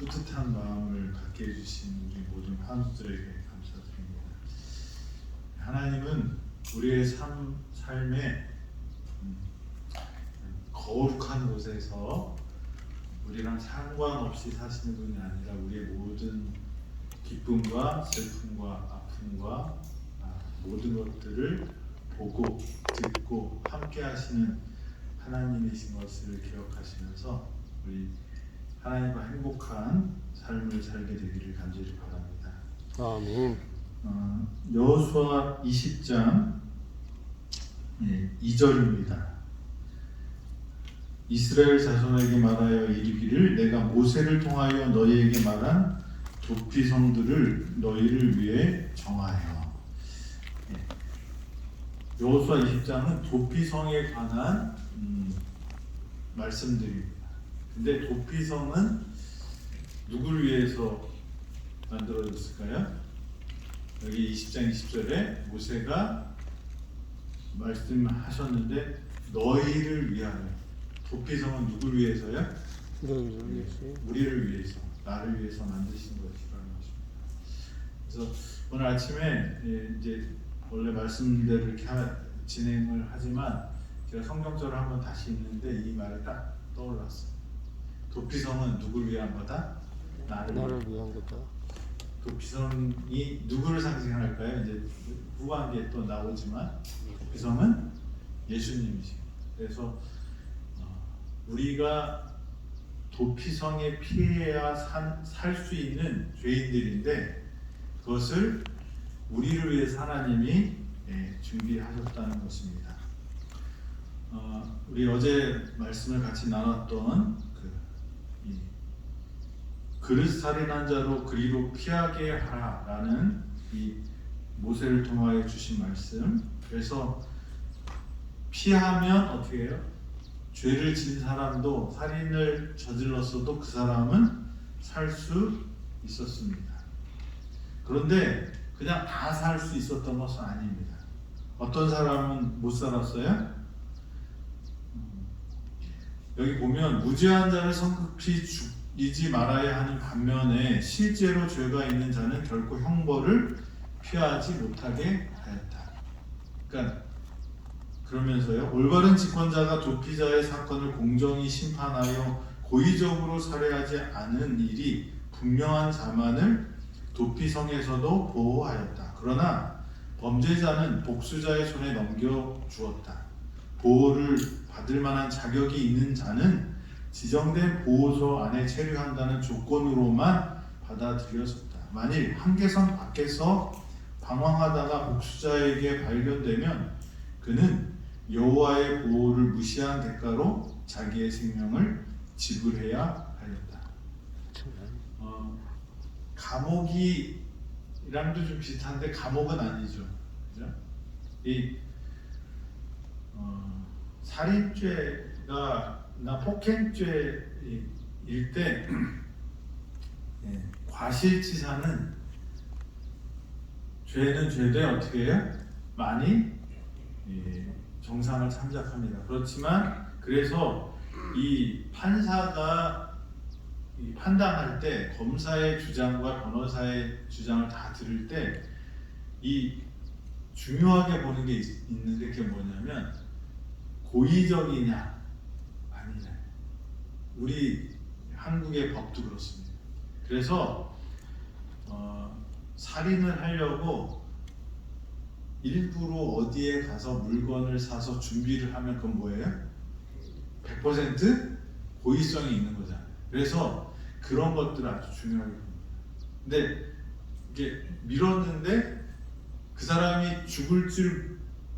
뿌듯한 마음을 갖게 해주신 우리 모든 하나님들에게 감사드립니다. 하나님은 우리의 삶에 거룩한 곳에서 우리랑 상관없이 사시는 분이 아니라 우리의 모든 기쁨과 슬픔과 아픔과 모든 것들을 보고 듣고 함께 하시는 하나님이신 것을 기억하시면서 우리 하나님과 행복한 삶을 살게 되기를 간절히 바랍니다. 아멘. 여호수아 20장 2절입니다. 이스라엘 자손에게 말하여 이르기를 내가 모세를 통하여 너희에게 말한 도피성들을 너희를 위해 정하여. 여호수아 20장은 도피성에 관한 말씀들입니다. 근데 도피성은 누구를 위해서 만들어졌을까요? 여기 20장 20절에 모세가 말씀하셨는데 너희를 위하여. 도피성은 누구를 위해서요? 우리를 위해서, 나를 위해서 만드신 것이라는 것입니다. 그래서 오늘 아침에 이제 원래 말씀대로 이렇게 진행을 하지만 제가 성경절을 한번 다시 읽는데 이 말이 딱 떠올랐어요. 도피성은 누구를 위한 거다? 나를 위한 거다. 도피성이 누구를 상징할까요? 이제 후반기에 또 나오지만 도피성은 예수님이십니다. 그래서 우리가 도피성에 피해야 살 수 있는 죄인들인데 그것을 우리를 위해서 하나님이 준비하셨다는 것입니다. 우리 어제 말씀을 같이 나눴던 그릇 살인한 자로 그리로 피하게 하라라는 이 모세를 통하여 주신 말씀. 그래서 피하면 어떻게 해요? 죄를 진 사람도 살인을 저질렀어도 그 사람은 살 수 있었습니다. 그런데 그냥 다 살 수 있었던 것은 아닙니다. 어떤 사람은 못 살았어요? 여기 보면 무죄한 자를 성급히 죽이지 말아야 하는 반면에 실제로 죄가 있는 자는 결코 형벌을 피하지 못하게 하였다. 그러니까 그러면서요, 올바른 집권자가 도피자의 사건을 공정히 심판하여 고의적으로 살해하지 않은 일이 분명한 자만을 도피성에서도 보호하였다. 그러나 범죄자는 복수자의 손에 넘겨주었다. 보호를 받을 만한 자격이 있는 자는 지정된 보호소 안에 체류한다는 조건으로만 받아들여졌다. 만일 한계선 밖에서 방황하다가 복수자에게 발견되면 그는 여호와의 보호를 무시한 대가로 자기의 생명을 지불해야 하였다. 감옥이랑도 좀 비슷한데 감옥은 아니죠. 그죠? 이 살인죄가 나 폭행죄일 때 과실치사는 죄는 죄되 어떻게 해요? 많이 정상을 참작합니다. 그렇지만 그래서 이 판사가 판단할 때 검사의 주장과 변호사의 주장을 다 들을 때 이 중요하게 보는 게 있는데 그게 뭐냐면 고의적이냐 아니냐. 우리 한국의 법도 그렇습니다. 그래서 살인을 하려고 일부러 어디에 가서 물건을 사서 준비를 하면 그건 뭐예요? 100% 고의성이 있는 거잖아요. 그래서 그런 것들을 아주 중요하게 봅니다. 근데 이게 밀었는데 그 사람이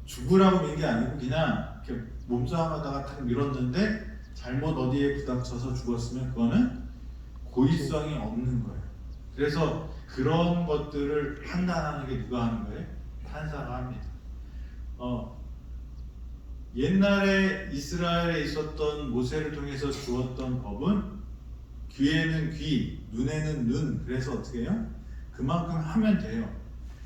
죽으라고 민 게 아니고 그냥 이렇게 몸싸움하다가 탁 밀었는데 잘못 어디에 부닥쳐서 죽었으면 그거는 고의성이 없는 거예요. 그래서 그런 것들을 판단하는 게 누가 하는 거예요? 판사가 합니다. 옛날에 이스라엘에 있었던 모세를 통해서 주었던 법은 귀에는 귀, 눈에는 눈. 그래서 어떻게 해요? 그만큼 하면 돼요.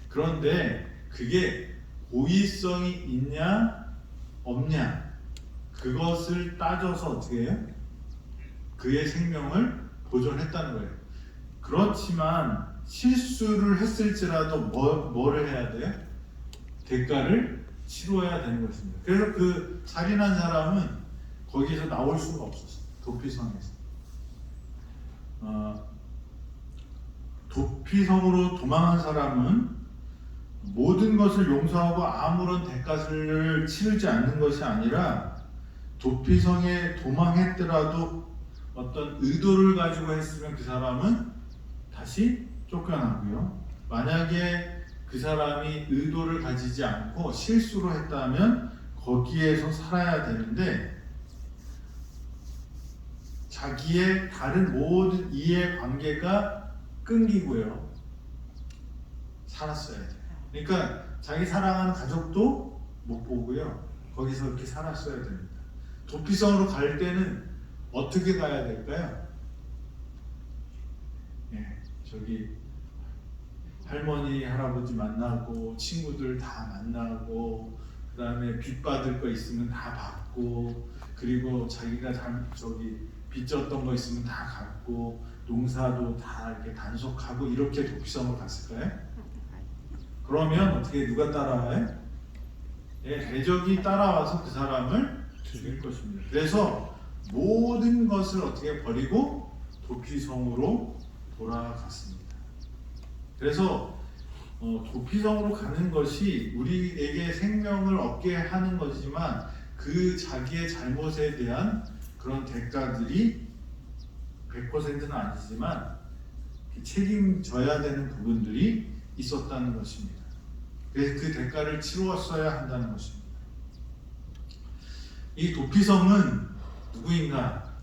그런데 그게 고의성이 있냐 없냐 그것을 따져서 어떻게 해요? 그의 생명을 보존했다는 거예요. 그렇지만 실수를 했을지라도 뭐를 해야 돼요? 대가를 치러야 되는 것입니다. 그래서 그 살인한 사람은 거기서 나올 수가 없었어요. 도피성에서. 도피성으로 도망한 사람은 모든 것을 용서하고 아무런 대가를 치르지 않는 것이 아니라 도피성에 도망했더라도 어떤 의도를 가지고 했으면 그 사람은 다시 쫓겨나고요. 만약에 그 사람이 의도를 가지지 않고 실수로 했다면 거기에서 살아야 되는데 자기의 다른 모든 이해관계가 끊기고요. 살았어야 돼요. 그러니까 자기 사랑하는 가족도 못 보고요. 거기서 이렇게 살았어야 됩니다. 도피성으로 갈 때는 어떻게 가야 될까요? 저기 할머니, 할아버지 만나고 친구들 다 만나고 그 다음에 빚 받을 거 있으면 다 받고 그리고 자기가 빚졌던 거 있으면 다 갚고 농사도 다 이렇게 단속하고 이렇게 도피성으로 갔을까요? 그러면 어떻게 누가 따라와요? 해적이 따라와서 그 사람을 죽일 것입니다. 그래서 모든 것을 어떻게 버리고 도피성으로 돌아갔습니다. 그래서 도피성으로 가는 것이 우리에게 생명을 얻게 하는 것이지만 그 자기의 잘못에 대한 그런 대가들이 100%는 아니지만 책임져야 되는 부분들이 있었다는 것입니다. 그래서 그 대가를 치루었어야 한다는 것입니다. 이 도피성은 누구인가?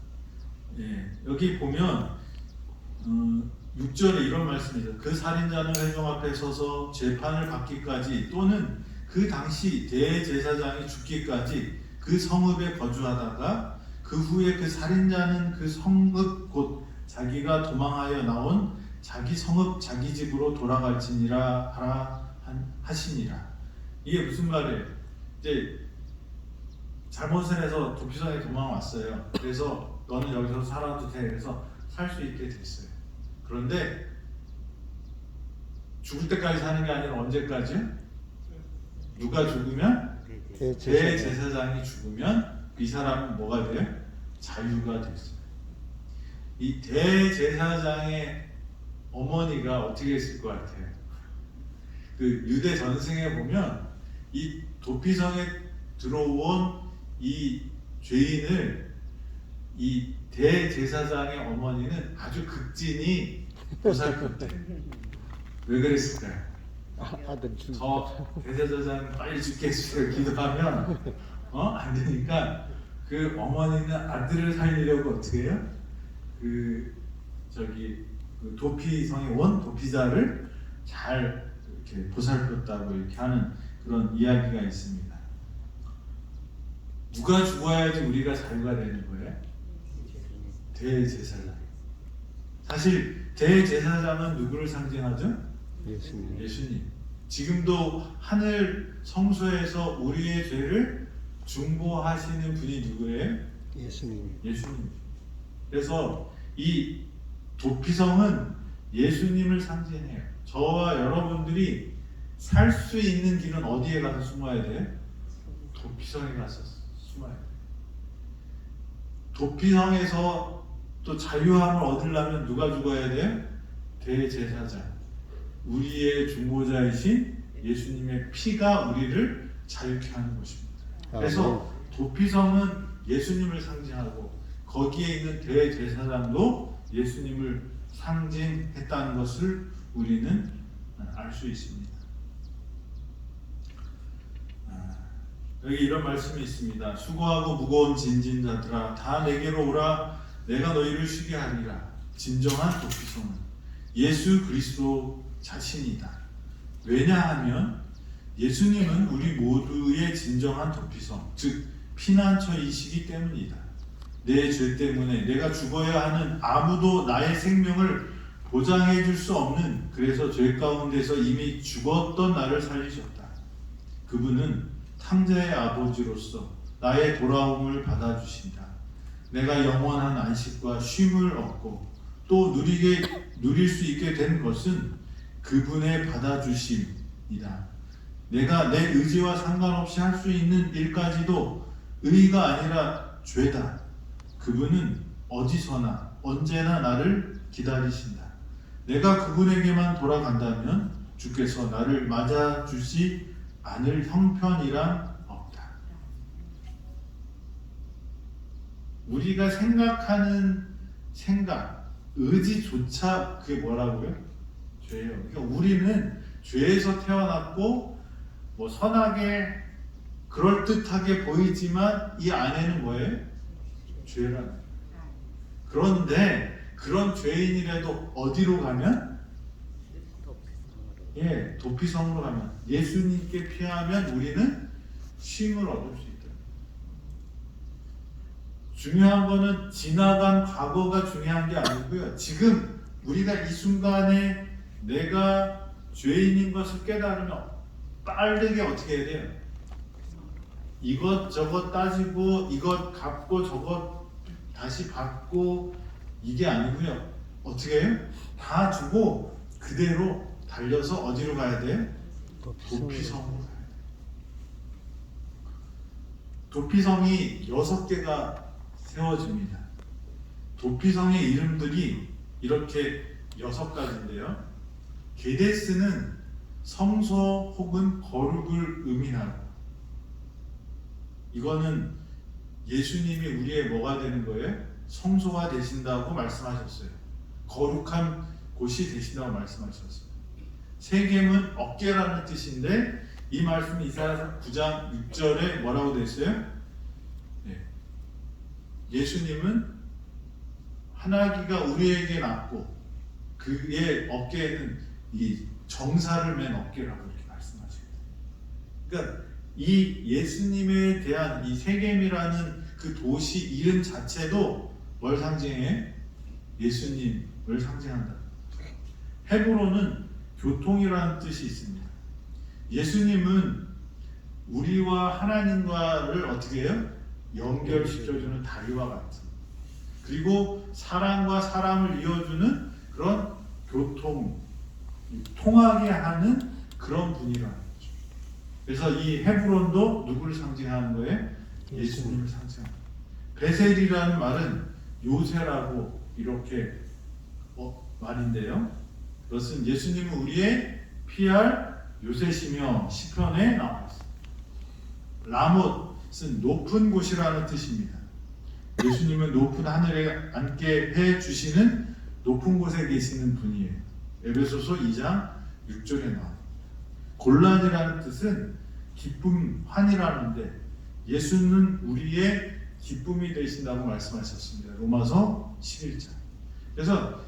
여기 보면 6절에 이런 말씀이죠. 그 살인자는 회중 앞에 서서 재판을 받기까지 또는 그 당시 대제사장이 죽기까지 그 성읍에 거주하다가 그 후에 그 살인자는 그 성읍 곧 자기가 도망하여 나온 자기 성읍 자기 집으로 돌아갈지니라 하라 하시니라. 이게 무슨 말이에요? 이제 잘못을 해서 도피성에 도망왔어요. 그래서 너는 여기서 살아도 돼. 그래서 살 수 있게 됐어요. 그런데 죽을 때까지 사는 게 아니라 언제까지요? 누가 죽으면? 대제사장이 죽으면 이 사람은 뭐가 돼요? 자유가 됐어요. 이 대제사장의 어머니가 어떻게 했을 것 같아요? 그 유대 전승에 보면 이 도피성에 들어온 이 죄인을 이 대제사장의 어머니는 아주 극진히 보살폈대요. 왜 그랬을까요? 저 대제사장 빨리 죽겠어요 기도하면 안 되니까 그 어머니는 아들을 살리려고 어떻게 해요? 그 도피성에 온 도피자를 잘 이렇게 보살폈다고 이렇게 하는 그런 이야기가 있습니다. 누가 죽어야지 우리가 자유가 되는 거예요? 대제사장. 사실 대제사장은 누구를 상징하죠? 예수님. 지금도 하늘 성소에서 우리의 죄를 중보하시는 분이 누구예요? 예수님. 그래서 이 도피성은 예수님을 상징해요. 저와 여러분들이 살 수 있는 길은 어디에 가서 숨어야 돼요? 도피성에 가서 숨어야 돼요. 도피성에서 또 자유함을 얻으려면 누가 죽어야 돼요? 대제사장. 우리의 중보자이신 예수님의 피가 우리를 자유케 하는 것입니다. 그래서 도피성은 예수님을 상징하고 거기에 있는 대제사장도 예수님을 상징했다는 것을 우리는 알 수 있습니다. 여기 이런 말씀이 있습니다. 수고하고 무거운 짐진 자들아 다 내게로 오라. 내가 너희를 쉬게 하리라. 진정한 도피성은 예수 그리스도 자신이다. 왜냐하면 예수님은 우리 모두의 진정한 도피성, 즉 피난처이시기 때문이다. 내 죄 때문에 내가 죽어야 하는 아무도 나의 생명을 보장해 줄 수 없는, 그래서 죄 가운데서 이미 죽었던 나를 살리셨다. 그분은 탕자의 아버지로서 나의 돌아옴을 받아주신다. 내가 영원한 안식과 쉼을 얻고 또 누릴 수 있게 된 것은 그분의 받아주심이다. 내가 내 의지와 상관없이 할 수 있는 일까지도 의가 아니라 죄다. 그분은 어디서나 언제나 나를 기다리신다. 내가 그분에게만 돌아간다면 주께서 나를 맞아주지 않을 형편이란 없다. 우리가 생각하는 생각, 의지조차 그게 뭐라고요? 죄예요. 그러니까 우리는 죄에서 태어났고 뭐 선하게 그럴듯하게 보이지만 이 안에는 뭐예요? 죄라는 거예요. 그런데 그런 죄인이라도 어디로 가면? 예, 도피성으로 가면 예수님께 피하면 우리는 쉼을 얻을 수 있다. 중요한 거는 지나간 과거가 중요한 게 아니고요. 지금 우리가 이 순간에 내가 죄인인 것을 깨달으면 빠르게 어떻게 해야 돼요? 이것저것 따지고 이것 갚고 저것 다시 받고 이게 아니고요. 어떻게 해요? 다 주고 그대로 달려서 어디로 가야 돼요? 도피성으로 가야 돼요. 도피성이 6개가 세워집니다. 도피성의 이름들이 이렇게 6가지인데요. 게데스는 성소 혹은 거룩을 의미하고, 이거는 예수님이 우리의 뭐가 되는 거예요? 성소가 되신다고 말씀하셨어요. 거룩한 곳이 되신다고 말씀하셨어요. 세겜은 어깨라는 뜻인데 이 말씀이 이사야 9장 6절에 뭐라고 되어 있어요? 네. 예수님은 하나기가 우리에게 낳고 그의 어깨에는 이 정사를 맨 어깨라고 이렇게 말씀하시거든요. 그러니까 이 예수님에 대한 이 세겜이라는 그 도시 이름 자체도 뭘 상징해? 예수님을 상징한다. 헤브론은 교통이라는 뜻이 있습니다. 예수님은 우리와 하나님과를 어떻게 해요? 연결시켜주는 다리와 같은, 그리고 사람과 사람을 이어주는 그런 교통, 통하게 하는 그런 분이라는 거죠. 그래서 이 헤브론도 누구를 상징하는 거예요? 예수님을 상징합니다. 베셀이라는 말은 요새라고 이렇게 말인데요. 그것은 예수님은 우리의 피할 요새시며 시편에 나와 있습니다. 라못은 높은 곳이라는 뜻입니다. 예수님은 높은 하늘에 앉게 해 주시는 높은 곳에 계시는 분이에요. 에베소서 2장 6절에 나와요. 골란이라는 뜻은 기쁨, 환이라는데 예수는 우리의 기쁨이 되신다고 말씀하셨습니다. 로마서 11장. 그래서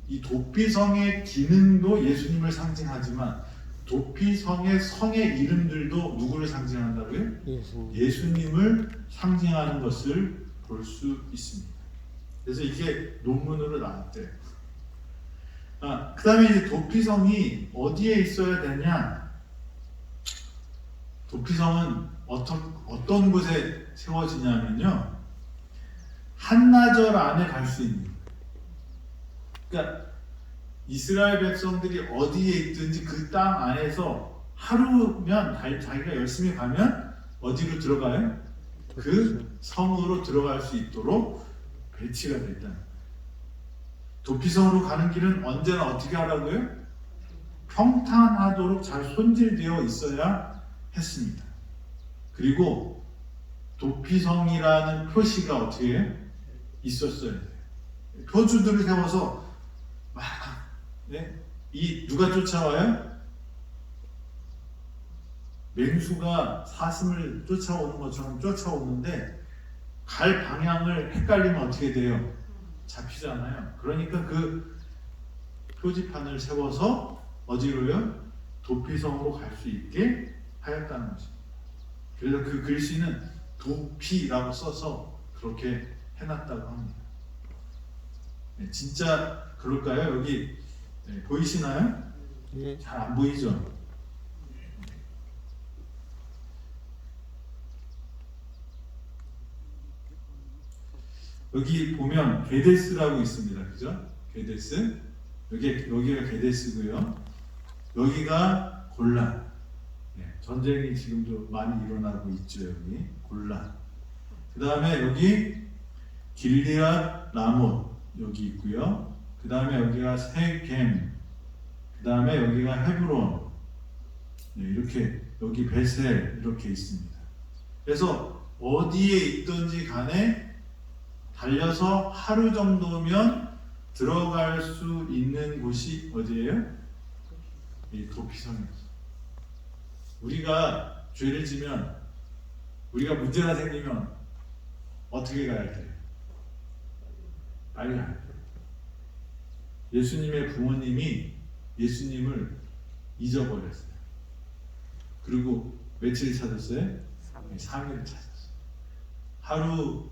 이 도피성의 기능도 예수님을 상징하지만 도피성의 성의 이름들도 누구를 상징한다고요? 예수님을 상징하는 것을 볼 수 있습니다. 그래서 이게 논문으로 나왔대요. 그 다음에 이제 도피성이 어디에 있어야 되냐? 도피성은 어떤 곳에 세워지냐면요, 한나절 안에 갈 수 있는, 그러니까 이스라엘 백성들이 어디에 있든지 그 땅 안에서 하루면 자기가 열심히 가면 어디로 들어가요? 그 성으로 들어갈 수 있도록 배치가 됐다. 도피성으로 가는 길은 언제나 어떻게 하라고요? 평탄하도록 잘 손질되어 있어야 했습니다. 그리고 도피성이라는 표시가 어떻게 있었어야 돼요. 표주들을 세워서 막, 이 누가 쫓아와요? 맹수가 사슴을 쫓아오는 것처럼 쫓아오는데 갈 방향을 헷갈리면 어떻게 돼요? 잡히잖아요. 그러니까 그 표지판을 세워서 어디로요? 도피성으로 갈 수 있게 하였다는 것입니다. 그래서 그 글씨는 도피라고 써서 그렇게 해놨다고 합니다. 진짜 그럴까요? 여기 보이시나요? 잘 안 보이죠? 여기 보면 게데스라고 있습니다. 그죠? 게데스. 여기가 게데스고요. 여기가 골란. 전쟁이 지금도 많이 일어나고 있죠. 여기 골란. 그 다음에 여기 길리앗 라못 여기 있고요. 그 다음에 여기가 세겜. 그 다음에 여기가 헤브론. 이렇게 여기 베셀 이렇게 있습니다. 그래서 어디에 있든지 간에 달려서 하루 정도면 들어갈 수 있는 곳이 어디예요? 이 도피성이었어요. 우리가 죄를 지면, 우리가 문제가 생기면 어떻게 가야 돼요? 빨리 가야 돼요. 예수님의 부모님이 예수님을 잊어버렸어요. 그리고 며칠 찾았어요? 3일을 찾았어요. 하루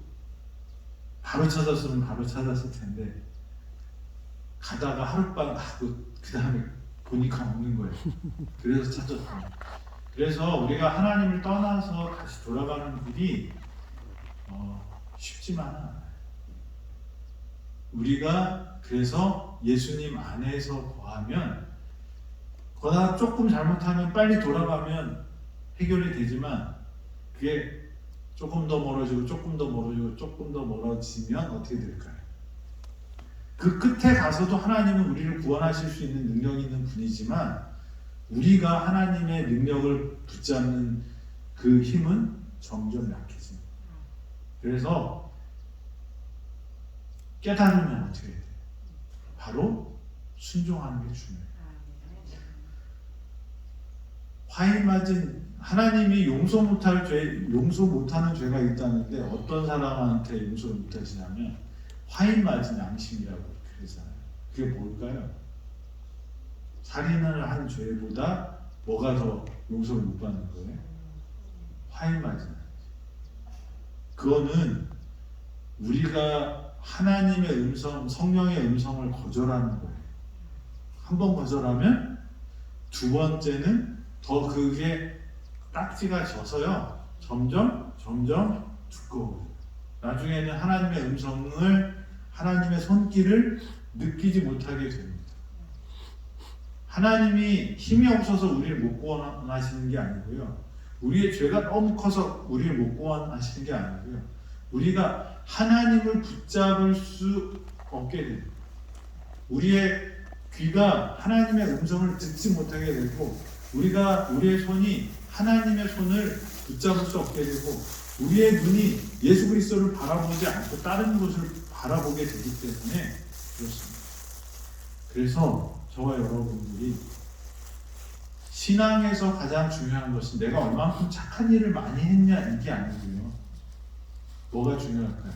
바로 찾았으면 바로 찾았을 텐데 가다가 하룻밤 하고 그 다음에 보니까 없는 거예요. 그래서 찾았어요. 그래서 우리가 하나님을 떠나서 다시 돌아가는 길이 쉽지만은 않아요. 우리가 그래서 예수님 안에서 거하면 거다 조금 잘못하면 빨리 돌아가면 해결이 되지만 그게 조금 더 멀어지고 조금 더 멀어지고 조금 더 멀어지면 어떻게 될까요? 그 끝에 가서도 하나님은 우리를 구원하실 수 있는 능력이 있는 분이지만 우리가 하나님의 능력을 붙잡는 그 힘은 점점 약해집니다. 그래서 깨달으면 어떻게 돼요? 바로 순종하는 게 중요해요. 화인 맞은 하나님이 용서 못하는 죄가 있다는데 어떤 사람한테 용서를 못하시냐면 화인 맞은 양심이라고 그러잖아요. 그게 뭘까요? 살인을 한 죄보다 뭐가 더 용서를 못 받는 거예요? 화인 맞은 양심. 그거는 우리가 하나님의 음성, 성령의 음성을 거절하는 거예요. 한 번 거절하면 두 번째는 더 그게 딱지가 져서요. 점점 두꺼워요. 나중에는 하나님의 음성을, 하나님의 손길을 느끼지 못하게 됩니다. 하나님이 힘이 없어서 우리를 못 구원하시는 게 아니고요. 우리의 죄가 너무 커서 우리를 못 구원하시는 게 아니고요. 우리가 하나님을 붙잡을 수 없게 됩니다. 우리의 귀가 하나님의 음성을 듣지 못하게 되고 우리의 손이 하나님의 손을 붙잡을 수 없게 되고 우리의 눈이 예수 그리스도를 바라보지 않고 다른 곳을 바라보게 되기 때문에 그렇습니다. 그래서 저와 여러분들이 신앙에서 가장 중요한 것은 내가 얼만큼 착한 일을 많이 했냐 이게 아니고요. 뭐가 중요할까요?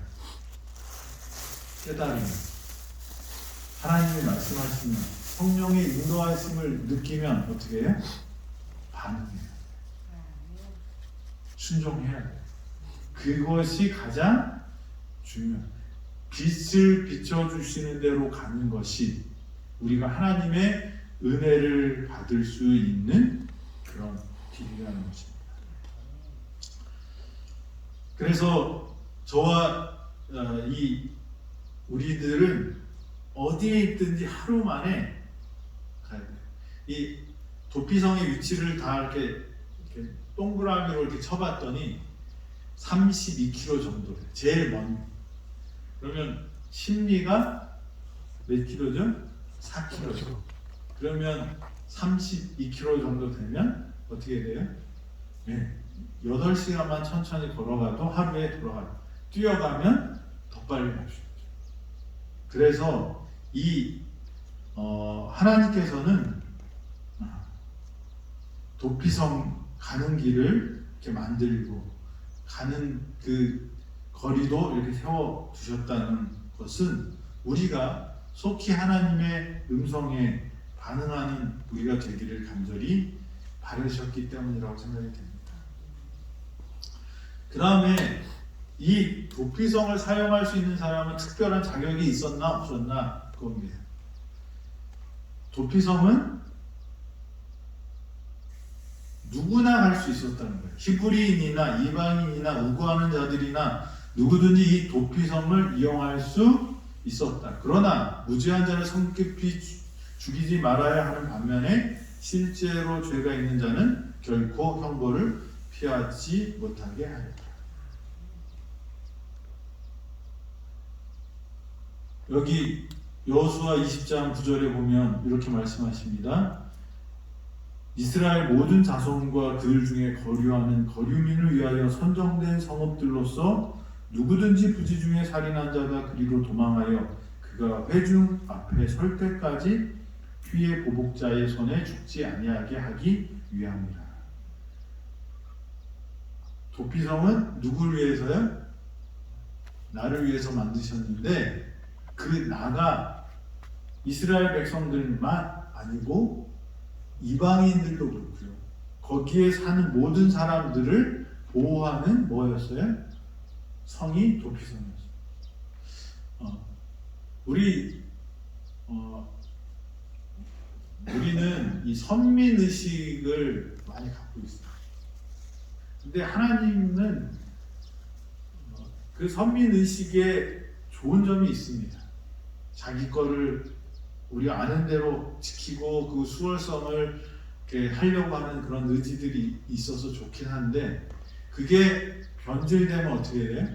깨달으면 하나님이 말씀하시면 성령의 인도하심을 느끼면 어떻게 해요? 반응해요. 순종해야 돼요. 그것이 가장 중요해요. 빛을 비춰주시는 대로 가는 것이 우리가 하나님의 은혜를 받을 수 있는 그런 길이라는 것입니다. 그래서 저와 우리들은 어디에 있든지 하루 만에 가야 돼요. 이 도피성의 위치를 다 이렇게 동그라미로 이렇게 쳐봤더니 32km 정도 돼요. 제일 먼. 그러면 심리가 몇 킬로죠? 4km죠. 그러면 32km 정도 되면 어떻게 돼요? 네. 8시간만 천천히 걸어가도 하루에 돌아가요. 뛰어가면 더 빨리 갈 수 있죠. 그래서 하나님께서는 도피성 가는 길을 이렇게 만들고 가는 그 거리도 이렇게 세워 두셨다는 것은 우리가 속히 하나님의 음성에 반응하는 우리가 되기를 간절히 바라셨기 때문이라고 생각이 됩니다. 그 다음에 이 도피성을 사용할 수 있는 사람은 특별한 자격이 있었나 없었나 그겁니다. 도피성은 누구나 갈 수 있었다는 거예요. 히브리인이나 이방인이나 우고하는 자들이나 누구든지 이 도피성을 이용할 수 있었다. 그러나 무죄한 자를 성급히 죽이지 말아야 하는 반면에 실제로 죄가 있는 자는 결코 형벌을 피하지 못하게 하였다. 여기 여호수아 20장 9절에 보면 이렇게 말씀하십니다. 이스라엘 모든 자손과 그들 중에 거류하는 거류민을 위하여 선정된 성읍들로서 누구든지 부지 중에 살인한 자가 그리로 도망하여 그가 회중 앞에 설 때까지 피해 보복자의 손에 죽지 아니하게 하기 위함이라. 도피성은 누구를 위해서요? 나를 위해서 만드셨는데 그 나가 이스라엘 백성들만 아니고 이방인들도 그렇고요. 거기에 사는 모든 사람들을 보호하는 뭐였어요? 성이 도피성이었어요. 우리는 이 선민 의식을 많이 갖고 있어요. 근데 하나님은 그 선민 의식에 좋은 점이 있습니다. 자기 거를 우리가 아는 대로 지키고 그 수월성을 이렇게 하려고 하는 그런 의지들이 있어서 좋긴 한데 그게 변질되면 어떻게 돼요?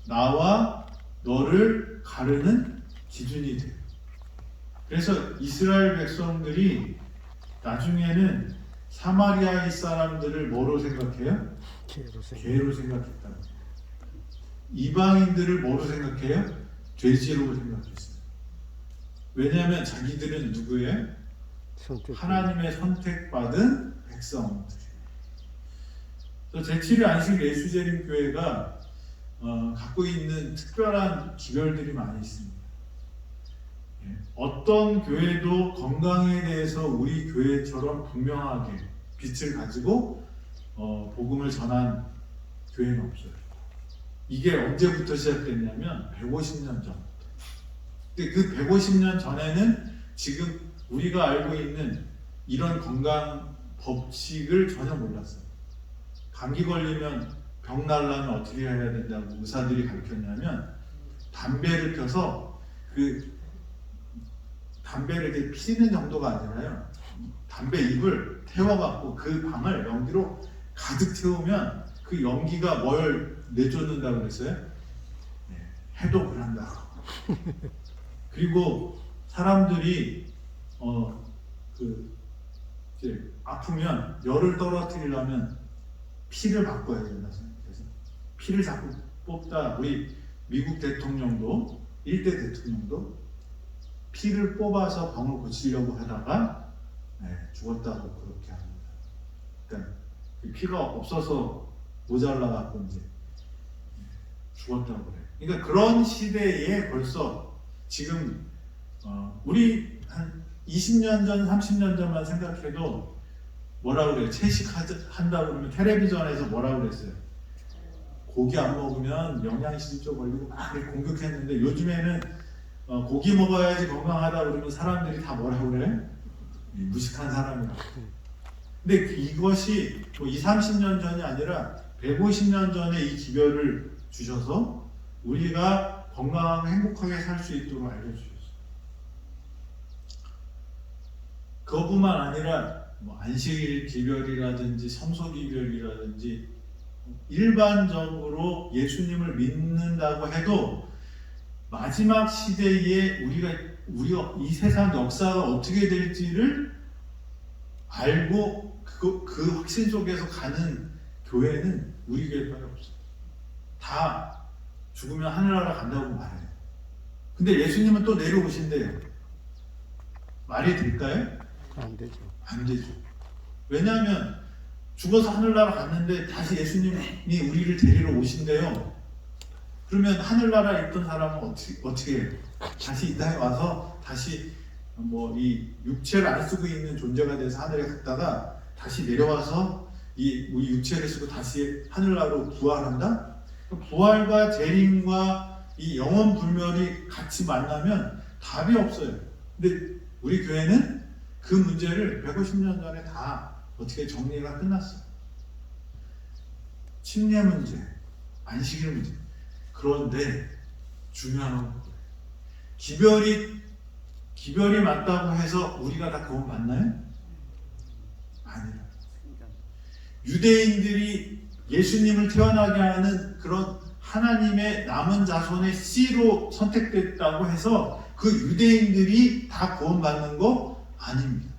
나와 너를 가르는 기준이 돼요. 그래서 이스라엘 백성들이 나중에는 사마리아의 사람들을 뭐로 생각해요? 개로 생각했다고. 이방인들을 뭐로 생각해요? 돼지로 생각했어요. 왜냐하면 자기들은 누구예요? 하나님의 선택받은 백성들이에요. 제7회 안식 예수재림 교회가 갖고 있는 특별한 기별들이 많이 있습니다. 어떤 교회도 건강에 대해서 우리 교회처럼 분명하게 빛을 가지고 복음을 전한 교회는 없어요. 이게 언제부터 시작됐냐면 150년 전부터. 근데 그 150년 전에는 지금 우리가 알고 있는 이런 건강 법칙을 전혀 몰랐어요. 감기 걸리면 병 날라면 어떻게 해야 된다고 의사들이 가르쳤냐면 담배를 펴서 그 담배를 이렇게 피는 정도가 아니라요. 담배 잎을 태워갖고 그 방을 연기로 가득 태우면 그 연기가 뭘 내쫓는다고 그랬어요? 네, 해독을 한다고. 그리고 사람들이 이제 아프면 열을 떨어뜨리려면 피를 바꿔야 된다 생각해서 피를 자꾸 뽑다. 우리 미국 대통령도 일대 대통령도 피를 뽑아서 병을 고치려고 하다가 죽었다고 그렇게 합니다. 그러니까 피가 없어서 모자라갖고 이제 죽었다고 그래요. 그러니까 그런 시대에 벌써 지금 우리 한 20년 전, 30년 전만 생각해도 뭐라 그래요? 채식한다고 그러면 텔레비전에서 뭐라 그랬어요? 고기 안 먹으면 영양실조 걸리고 막 공격했는데 요즘에는 고기 먹어야지 건강하다 그러면 사람들이 다 뭐라 그래? 무식한 사람이라고. 근데 이것이 뭐 20, 30년 전이 아니라 150년 전에 이 기별을 주셔서 우리가 건강하고 행복하게 살 수 있도록 알려주셨어요. 그것뿐만 아니라 뭐 안식일 기별이라든지 성소 기별이라든지 일반적으로 예수님을 믿는다고 해도 마지막 시대에 우리가 이 세상 역사가 어떻게 될지를 알고 그 확신 속에서 가는 교회는 우리 교회밖에 없어요. 다 죽으면 하늘나라 간다고 말해요. 근데 예수님은 또 내려오신대요. 말이 될까요? 안 되죠. 안 되죠. 왜냐하면 죽어서 하늘나라 갔는데 다시 예수님이 우리를 데리러 오신대요. 그러면 하늘나라에 있던 사람은 어떻게 해요? 다시 이 땅에 와서 다시 뭐 이 육체를 안 쓰고 있는 존재가 돼서 하늘에 갔다가 다시 내려와서 우리 육체를 쓰고 다시 하늘나라로 부활한다? 부활과 재림과 이 영원 불멸이 같이 만나면 답이 없어요. 근데 우리 교회는 그 문제를 150년 전에 다 어떻게 정리가 끝났어요. 침례 문제, 안식일 문제. 그런데 중요한 건 뭐예요? 기별이 맞다고 해서 우리가 다 구원 받나요? 아니라. 유대인들이 예수님을 태어나게 하는 그런 하나님의 남은 자손의 씨로 선택됐다고 해서 그 유대인들이 다 구원받는 거 아닙니다.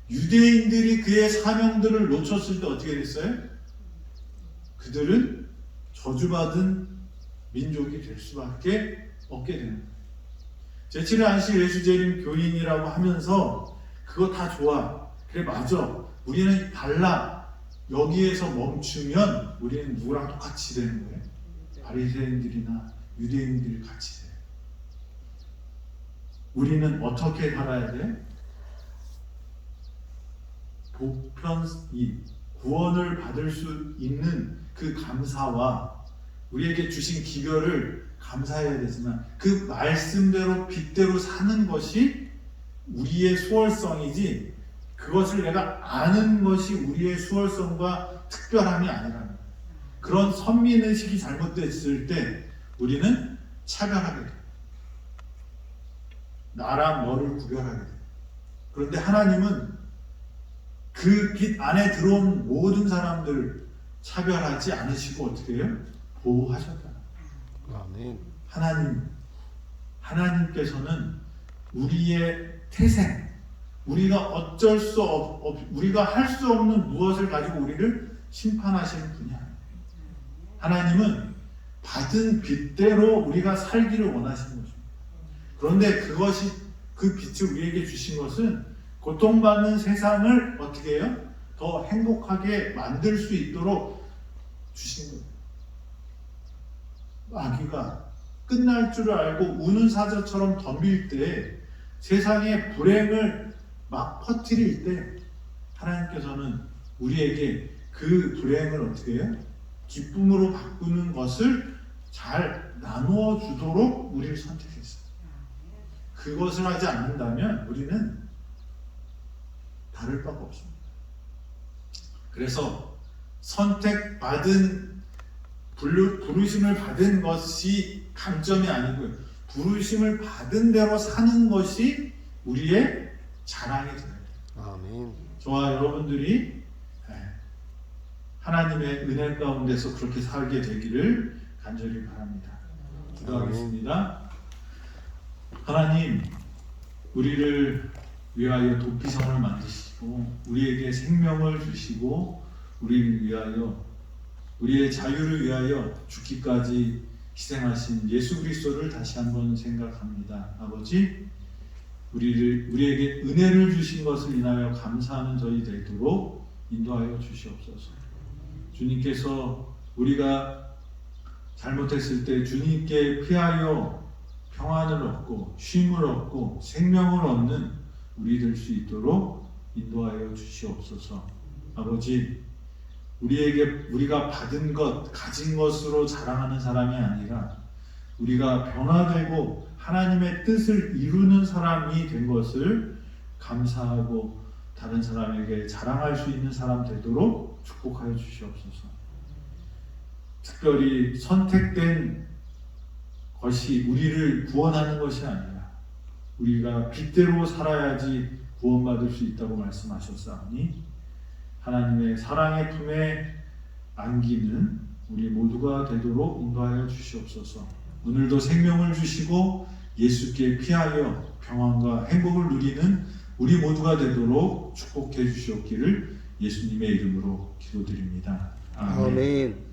유대인들이 그의 사명들을 놓쳤을 때 어떻게 됐어요? 그들은 저주받은 민족이 될 수밖에 없게 되는 거예요. 제7회 안식 예수재림 교인이라고 하면서 그거 다 좋아. 그래 맞아. 우리는 달라. 여기에서 멈추면 우리는 누구랑 똑같이 되는 거예요? 바리새인들이나 유대인들이 같이 돼요. 우리는 어떻게 살아야 돼? 구원을 받을 수 있는 그 감사와 우리에게 주신 기별을 감사해야 되지만 그 말씀대로 빛대로 사는 것이 우리의 수월성이지 그것을 내가 아는 것이 우리의 수월성과 특별함이 아니라는 거예요. 그런 선민의식이 잘못됐을 때 우리는 차별하게 돼요. 나랑 너를 구별하게 돼요. 그런데 하나님은 그 빛 안에 들어온 모든 사람들을 차별하지 않으시고 어떻게 해요? 보호하셨다. 아멘. 하나님께서는 우리의 태생, 우리가 어쩔 수 우리가 할 수 없는 무엇을 가지고 우리를 심판하시는 분이 아니에요. 하나님은 받은 빛대로 우리가 살기를 원하시는 것입니다. 그런데 그것이 그 빛을 우리에게 주신 것은 고통받는 세상을 어떻게 해요? 더 행복하게 만들 수 있도록 주신 거예요. 마귀가 끝날 줄 알고 우는 사자처럼 덤빌 때 세상의 불행을 막 퍼뜨릴 때 하나님께서는 우리에게 그 불행을 어떻게 해요? 기쁨으로 바꾸는 것을 잘 나누어 주도록 우리를 선택했어요. 그것을 하지 않는다면 우리는 다를 바가 없습니다. 그래서 선택받은 부르심을 받은 것이 강점이 아니고요. 부르심을 받은 대로 사는 것이 우리의 자랑이 되어야 돼요. 아멘. 저와 여러분들이 하나님의 은혜 가운데서 그렇게 살게 되기를 간절히 바랍니다. 기도하겠습니다. 하나님, 우리를 위하여 도피성을 만드시고 우리에게 생명을 주시고 우리를 위하여 우리의 자유를 위하여 죽기까지 희생하신 예수 그리스도를 다시 한번 생각합니다. 아버지, 우리에게 은혜를 주신 것을 인하여 감사하는 저희 되도록 인도하여 주시옵소서. 주님께서 우리가 잘못했을 때 주님께 피하여 평안을 얻고 쉼을 얻고 생명을 얻는 우리 될 수 있도록 인도하여 주시옵소서. 아버지, 우리가 받은 것, 가진 것으로 자랑하는 사람이 아니라 우리가 변화되고 하나님의 뜻을 이루는 사람이 된 것을 감사하고 다른 사람에게 자랑할 수 있는 사람 되도록 축복하여 주시옵소서. 특별히 선택된 것이 우리를 구원하는 것이 아니라 우리가 빛대로 살아야지 구원받을 수 있다고 말씀하셨사오니 하나님의 사랑의 품에 안기는 우리 모두가 되도록 인도하여 주시옵소서. 오늘도 생명을 주시고 예수께 피하여 평안과 행복을 누리는 우리 모두가 되도록 축복해 주시옵기를 예수님의 이름으로 기도드립니다. 아멘. 아멘.